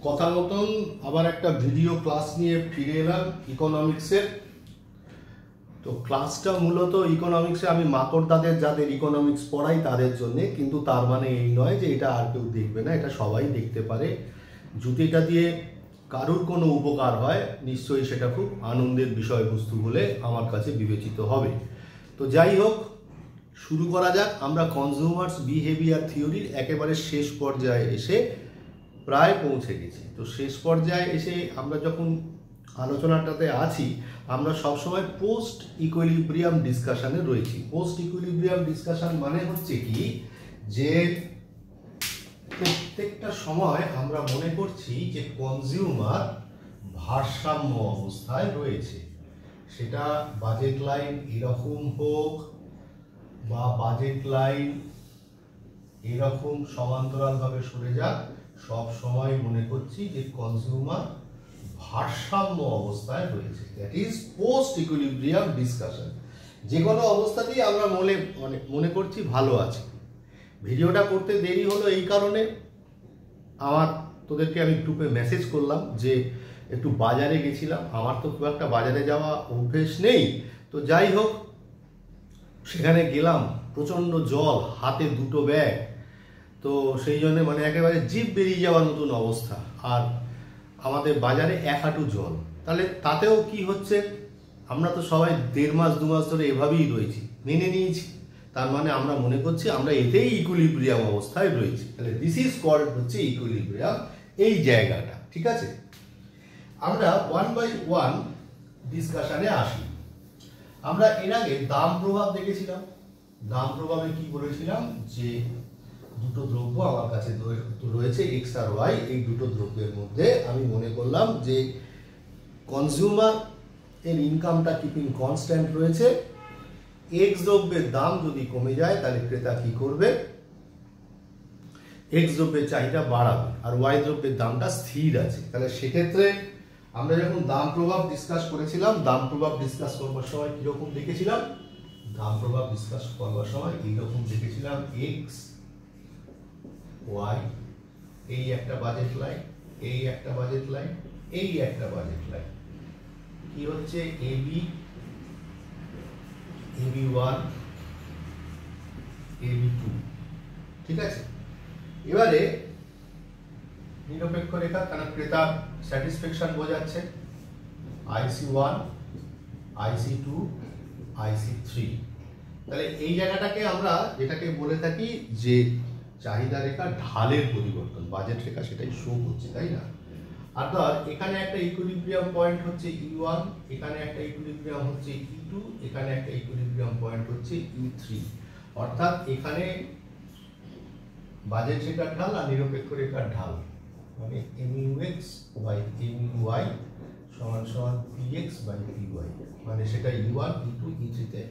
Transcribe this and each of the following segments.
কথা মতন আবার একটা ভিডিও ক্লাস নিয়ে ফিরে এলাম ইকোনমিক্সের। তো ক্লাসটা মূলত ইকোনমিক্সে আমি মাকড়দাদের যাদের ইকোনমিক্স পড়াই তাদের জন্যে, কিন্তু তার মানে এই নয় যে এটা আর কেউ দেখবে না, এটা সবাই দেখতে পারে। যদি এটা দিয়ে কারুর কোনো উপকার হয় নিশ্চয়ই সেটা খুব আনন্দের বিষয়বস্তু বলে আমার কাছে বিবেচিত হবে। তো যাই হোক, শুরু করা যাক। আমরা কনজিউমার্স বিহেভিয়ার থিওরির একেবারে শেষ পর্যায়ে এসে প্রায় পৌঁছে গেছি। তো শেষ পর্যায়ে এসে আমরা যখন আলোচনাটাতে আছি, আমরা সবসময় পোস্ট ইকুইলিব্রিয়াম ডিসকাশনে রয়েছি। পোস্ট ইকুইলিব্রিয়াম ডিসকাশন মানে হচ্ছে কি, যে প্রত্যেকটা সময় আমরা মনে করছি যে কনজিউমার ভারসাম্য অবস্থায় রয়েছে। সেটা বাজেট লাইন এরকম হোক বা বাজেট লাইন এরকম সমান্তরালভাবে সরে যাক, সব সময় মনে করছি যে কনজিউমার ভারসাম্য অবস্থায় রয়েছে। That is post equilibrium discussion. যে কোনো অবস্থাতেই আমরা মনে করছি ভালো আছে। ভিডিওটা করতে দেরি হলো এই কারণে, তোদেরকে আমি গ্রুপে মেসেজ করলাম যে একটু বাজারে গেছিলাম। আমার তো খুব একটা বাজারে যাওয়া অভ্যেস নেই। তো যাই হোক, সেখানে গেলাম, প্রচণ্ড জল, হাতে দুটো ব্যাগ। তো সেই জন্য একেবারে জিভ বেরিয়ে যাওয়ার মতন অবস্থা। আর আমাদের বাজারে এক হাঁটু জল। তাহলে তাতেও কি হচ্ছে, আমরা তো সবাই 1.5 মাস 2 মাস ধরে এভাবেই রয়েছি, মেনে নিয়েছি। তার মানে আমরা মনে করছি আমরা এতেই ইকুইলিব্রিয়াম অবস্থায় রয়েছি। তাহলে দিস ইজ কল্ড হচ্ছে ইকুইলিব্রিয়াম, এই জায়গাটা। ঠিক আছে, আমরা 1 বাই 1 ডিসকাশনে আসি। আমরা এর আগে দাম প্রভাব দেখেছিলাম। দাম প্রভাবে কি বলেছিলাম, যে দুটো দ্রব্য আমার কাছে রয়েছে, এক্স আর ওয়াই। এই দুটো দ্রব্যের মধ্যে আমি মনে করলাম যে কনজিউমার এর ইনকামটা কিপিং কনস্ট্যান্ট রয়েছে। এক্স দ্রব্যের দাম যদি কমে যায় তাহলে ক্রেতা কি করবে, এক্স দ্রব্যের চাহিদা বাড়াবে, আর ওয়াই দ্রব্যের দামটা স্থির আছে। তাহলে সেক্ষেত্রে আমরা যখন দাম প্রভাব ডিসকাস করেছিলাম, দাম প্রভাব ডিসকাস করবার সময় কিরকম দেখেছিলাম, দাম প্রভাব ডিসকাস করবার সময় এইরকম দেখেছিলাম, এক্স ওয়াই, এই একটা বাজেট লাইন, এই একটা বাজেট লাইন, এই একটা বাজেট লাইন। কি হচ্ছে, এবি, AB1, AB2। ঠিক আছে, এবারে নিরপেক্ষ রেখা, কারণ ক্রেতা স্যাটিসফ্যাকশন বোঝাচ্ছে, IC1, IC2, IC3। তাহলে এই জায়গাটাকে আমরা যেটাকে বলে থাকি যে চাহিদা রেখা ঢালের পরিবর্তন, বাজেট রেখা সেটাই শো করছে, তাই না? আর ধর এখানে একটা ইকুইলিব্রিয়াম পয়েন্ট হচ্ছে E1, এখানে একটা ইকুইলিব্রিয়াম হচ্ছে E2, এখানে একটা ইকুইলিব্রিয়াম পয়েন্ট হচ্ছে E3। অর্থাৎ এখানে বাজেট রেখার ঢাল আর নিরপেক্ষ রেখার ঢাল, মানে MUX বাই MUY সমান সমান PX বাই PY, মানে সেটা E1, E2, E3 তে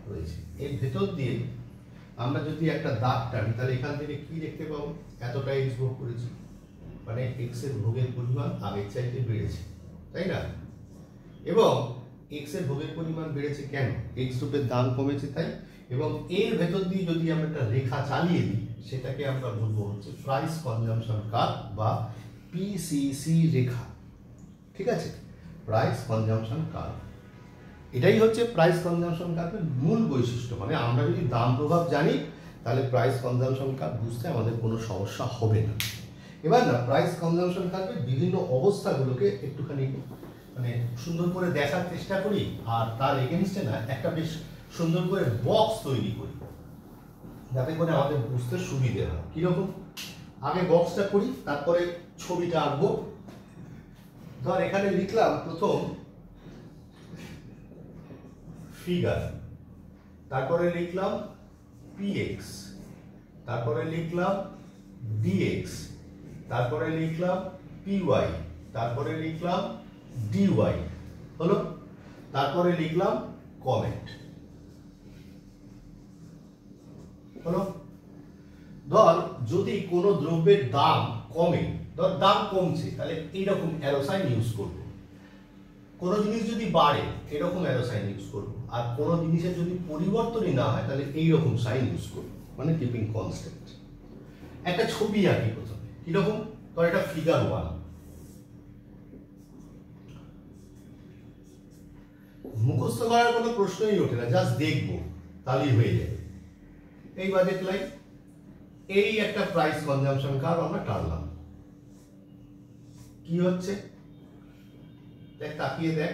রয়েছে। এর ভেতর দিয়ে আমরা যদি একটা দাগ টানি, তাহলে এখান থেকে কি দেখতে পাবো, এতটা এক্স ভোগ করেছি, মানে এক্স এর ভোগের পরিমাণ আগের চাইতে বেড়েছে, তাই না? এবং এক্স এর ভোগের পরিমাণ বেড়েছে কেন, এক্স দ্রব্যের দাম কমেছে তাই। এবং এর ভেতর দিয়ে যদি আমরা একটা রেখা চালিয়ে দিই, সেটাকে আমরা বলবো হচ্ছে প্রাইস কনজাম্পশন কার্ভ বা PCC রেখা। ঠিক আছে, প্রাইস কনজাম্পশন কার্ভ, এটাই হচ্ছে প্রাইস কনজাম্পশন কার্ভের মূল বৈশিষ্ট্য। মানে আমরা যদি দাম প্রভাব জানি, তাহলে প্রাইস কনজাম্পশন কার্ভ বুঝতে আমাদের কোনো সমস্যা হবে না। এবার না, প্রাইস কনজাম্পশন কার্ভের বিভিন্ন অবস্থাগুলোকে একটুখানি সুন্দর করে দেখার চেষ্টা করি, আর তার এগেনস্টে না একটা বেশ সুন্দর করে বক্স তৈরি করি, যাতে করে আমাদের বুঝতে সুবিধে হয়। কিরকম, আগে বক্সটা করি, তারপরে ছবিটা আঁকবো। ধর এখানে লিখলাম প্রথম ফিগার, তারপরে লিখলাম PX, তারপরে লিখলাম DX, তারপরে লিখলাম PY, তারপরে লিখলাম DY, হলো? তারপরে লিখলাম কমেন্ট, হলো? ধর যদি কোনো দ্রব্যের দাম কমে, ধর দাম কমছে, তাহলে এইরকম অ্যারো সাইন ইউজ করব। কোনো জিনিস যদি বাড়ে, এরকম অ্যারো সাইন ইউজ করব। আর কোনো জিনিসের যদি পরিবর্তনই না হয়, তাহলে এইরকম সাইন ইউজ করব, মানে কিপিং কনস্ট্যান্ট। একটা ছবি আঁকি প্রথমে, কিরকম, ধর এটা ফিগার 1, মুখস্থ করার কোনো প্রশ্নই ওঠে না, জাস্ট দেখবো তাহলেই হয়ে যাবে। এই বাজেট লাইন, এই একটা প্রাইস কনজাম্পশন কার্ভ আমরা টানলাম। কি হচ্ছে দেখ, তাকিয়ে দেখ,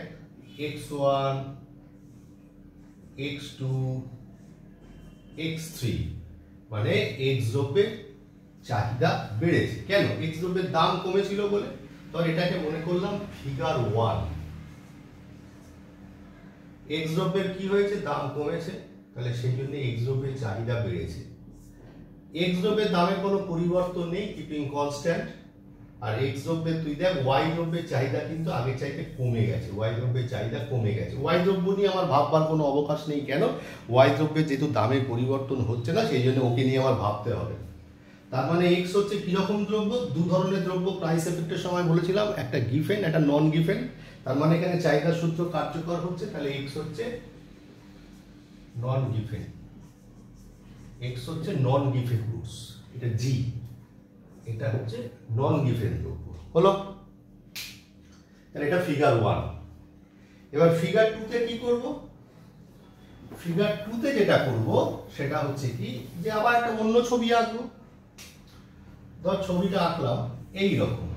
x1 x2 x3 মানে x দ্রব্যের চাহিদা বেড়েছে। কেন? x দ্রব্যের দাম কমেছিল বলে। তো এটাকে মনে করলাম ফিগার 1। x দ্রব্যের কি হয়েছে? দাম কমেছে, তাহলে সেই জন্য x দ্রব্যের চাহিদা বেড়েছে। x দ্রব্যের দামে কোনো পরিবর্তন নেই, কিপিং কনস্ট্যান্ট। আর x দ্রব্যের তুই দেখ y দ্রব্যের চাহিদা কিন্তু আগে চাইতে কমে গেছে, y দ্রব্যের চাহিদা কমে গেছে। y দ্রব্য নিয়ে আমার ভাববার কোনো অবকাশ নেই। কেন? y দ্রব্যের যেহেতু দামের পরিবর্তন হচ্ছে না, সেই জন্য ওকে নিয়ে আমার ভাবতে হবে। তার মানে x হচ্ছে কিরকম দ্রব্য? দু ধরনের দ্রব্য প্রাইস এফেক্টের সময় বলেছিলাম, একটা গিফেন, একটা নন গিফেন। তার মানে এখানে চাহিদার সূত্র কার্যকর হচ্ছে, তাহলে x হচ্ছে নন গিফেন। x হচ্ছে নন গিফেন গুডস, এটা জি, এটা হচ্ছে নন গিফেন দ্রব্য হলো। তাহলে এটা ফিগার 1। এবার ফিগার 2 তে কি করব? ফিগার 2 তে যেটা করব সেটা হচ্ছে কি, যে আবার একটা অন্য ছবি আঁকবো। ধর ছবিটা আঁকলাম এই রকম,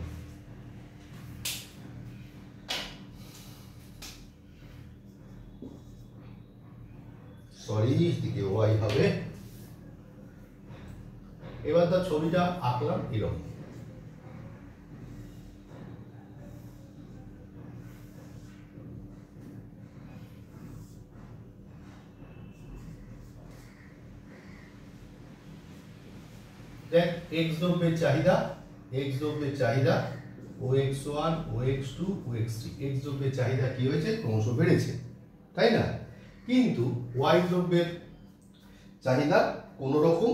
সরি দিকে ওয়াই হবে। এবার ধর ছবিটা আঁকলাম এরকম, দেখ x দ্রব্যের চাহিদা, x দ্রব্যের চাহিদা OX1 OX2 OX3, x দ্রব্যের চাহিদা কি হয়েছে? ক্রমশ বেড়েছে, তাই না? কিন্তু y দ্রব্যের চাহিদা কোনো রকম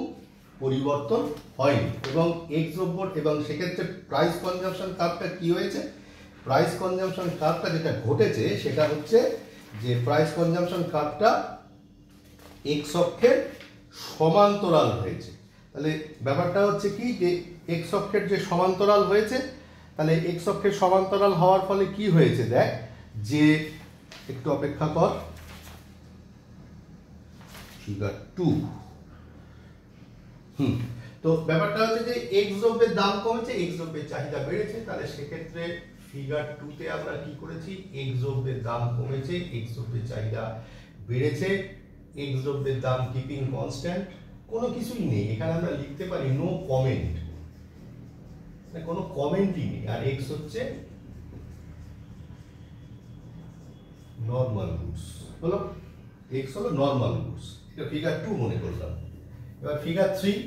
পরিবর্তন হয়নি, এবং x দ্রব্য, এবং সেক্ষেত্রে প্রাইস কনজাম্পশন কার্ভটা কি হয়েছে? প্রাইস কনজাম্পশন কার্ভটা যেটা ঘটেছে সেটা হচ্ছে যে প্রাইস কনজাম্পশন কার্ভটা x অক্ষের সমান্তরাল হয়েছে। তাহলে ব্যাপারটা হচ্ছে কি, যে x অক্ষের যে সমান্তরাল হয়েছে, তাহলে x অক্ষের সমান্তরাল হওয়ার ফলে কি হয়েছে দেখ, যে একটু অপেক্ষা কর, ফিগার 2। তো ব্যাপারটা হচ্ছে যে x দ্রব্যের দাম কমেছে, x দ্রব্যের চাহিদা বেড়েছে। তাহলে সেক্ষেত্রে ফিগার 2 তে আমরা কি করেছি? x দ্রব্যের দাম কমেছে, x দ্রব্যের চাহিদা বেড়েছে, x দ্রব্যের দাম কিপিং কনস্ট্যান্ট, কোনো কিছুই নেই এখানে। আমরা লিখতে পারি নো কমেন্ট, কোনো কমেন্টই নেই। আর x হচ্ছে নরমাল গুডস হলো, x হলো নরমাল গুডস। এটা ফিগার 2 মনে করলাম। এবার ফিগার 3,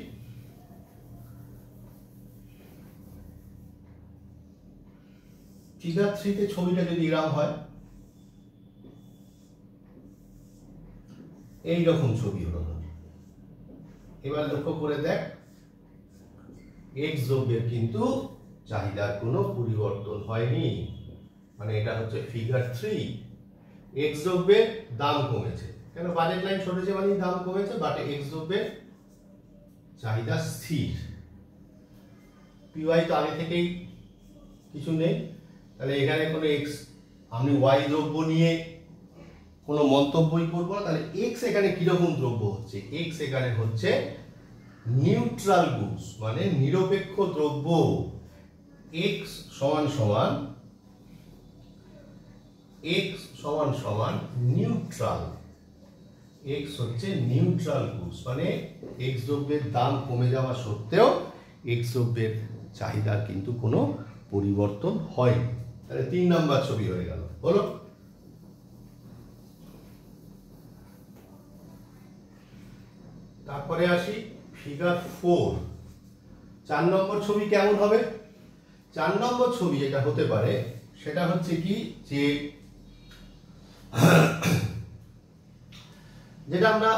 ফিগার 3 তে ছবিটা যদি এরকম হয়, এই রকম ছবি হলো। এবার লক্ষ্য করে দেখ, x দ্রব্যের কিন্তু চাহিদার কোনো পরিবর্তন হয়নি, মানে এটা হচ্ছে ফিগার 3। x দ্রব্যের দাম কমেছে, কেন? বাজেট লাইন সরেছে মানে দাম কমেছে, বাট x দ্রব্যের চাহিদা স্থির। py তো আগে থেকেই কিছু নেই, তাহলে এখানে কোনো x, আমি y দ্রব্য নিয়ে কোনো মন্তব্যই করবো না। তাহলে x এখানে কিরকম দ্রব্য হচ্ছে? x এখানে হচ্ছে নিউট্রাল গুডস, মানে নিরপেক্ষ দ্রব্য। x সমান সমান নিউট্রাল, x হচ্ছে নিউট্রাল গুডস, মানে x দ্রব্যের দাম কমে যাওয়া সত্ত্বেও x দ্রব্যের চাহিদার কিন্তু কোনো পরিবর্তন হয়নি। তাহলে 3 নাম্বার ছবি হয়ে গেল, হলো। তারপরে আসি ফিগার 4। 4 নম্বর ছবি কেমন হবে? 4 নম্বর ছবি যেটা হতে পারে সেটা হচ্ছে কি, যে যেটা আমরা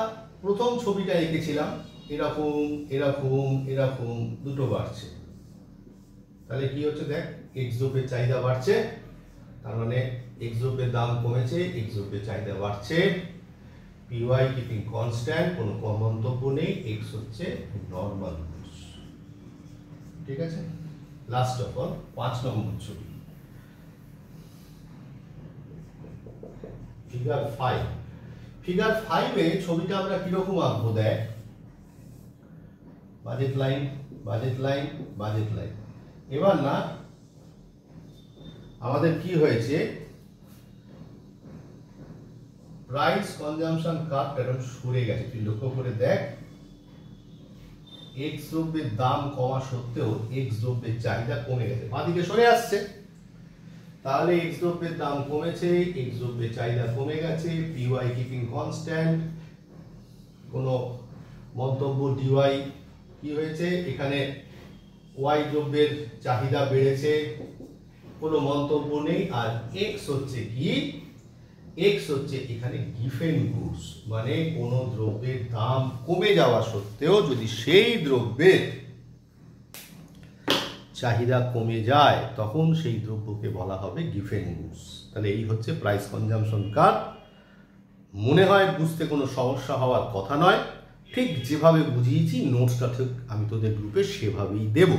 প্রথম ছবিটা এঁকেছিলাম, এরকম এরকম এরকম দুটো বাড়ছে। তাহলে কি হচ্ছে দেখ, x দ্রব্যের চাহিদা বাড়ছে, তার মানে x দ্রব্যের দাম কমেছে, x দ্রব্যের চাহিদা বাড়ছে, py কিপিং কনস্ট্যান্ট, কোনো মন্তব্য নেই, x হচ্ছে নরমাল গুডস। ঠিক আছে। লাস্ট অফ অল 5 নম্বর ছবি, ফিগার 5। ফিগার 5-এ ছবিটা আমরা কিরকম আঁকবো দেখ, budget line, budget line, budget line. এবার না আমাদের কি হয়েছে, প্রাইস কনজাম্পশন কার্ভটা এরকম সরে গেছে, তুই লক্ষ্য করে দেখ। এক্স দ্রব্যের দাম কমা সত্ত্বেও এক্স দ্রব্যের চাহিদা কমে গেছে, বাঁদিকে সরে আসছে। তাহলে এক্স দ্রব্যের দাম কমেছে, এক্স দ্রব্যের চাহিদা কমে গেছে, পিওয়াই কিপিং কনস্ট্যান্ট, কোনো মন্তব্য ডিওয়াই কি হয়েছে, এখানে ওয়াই দ্রব্যের চাহিদা বেড়েছে, কোনো মন্তব্য নেই। আর এক্স হচ্ছে কি, এক্স হচ্ছে এখানে গিফেন গুডস, মানে কোনো দ্রব্যের দাম কমে যাওয়া সত্ত্বেও যদি সেই দ্রব্যের চাহিদা কমে যায় তখন সেই দ্রব্যকে বলা হবে গিফেন গুডস। তাহলে এই হচ্ছে প্রাইস কনজাম্পশন কার্ভ। মনে হয় বুঝতে কোনো সমস্যা হওয়ার কথা নয়, ঠিক যেভাবে বুঝিয়েছি নোটসটা ঠিক আমি তোদের গ্রুপে সেভাবেই দেব।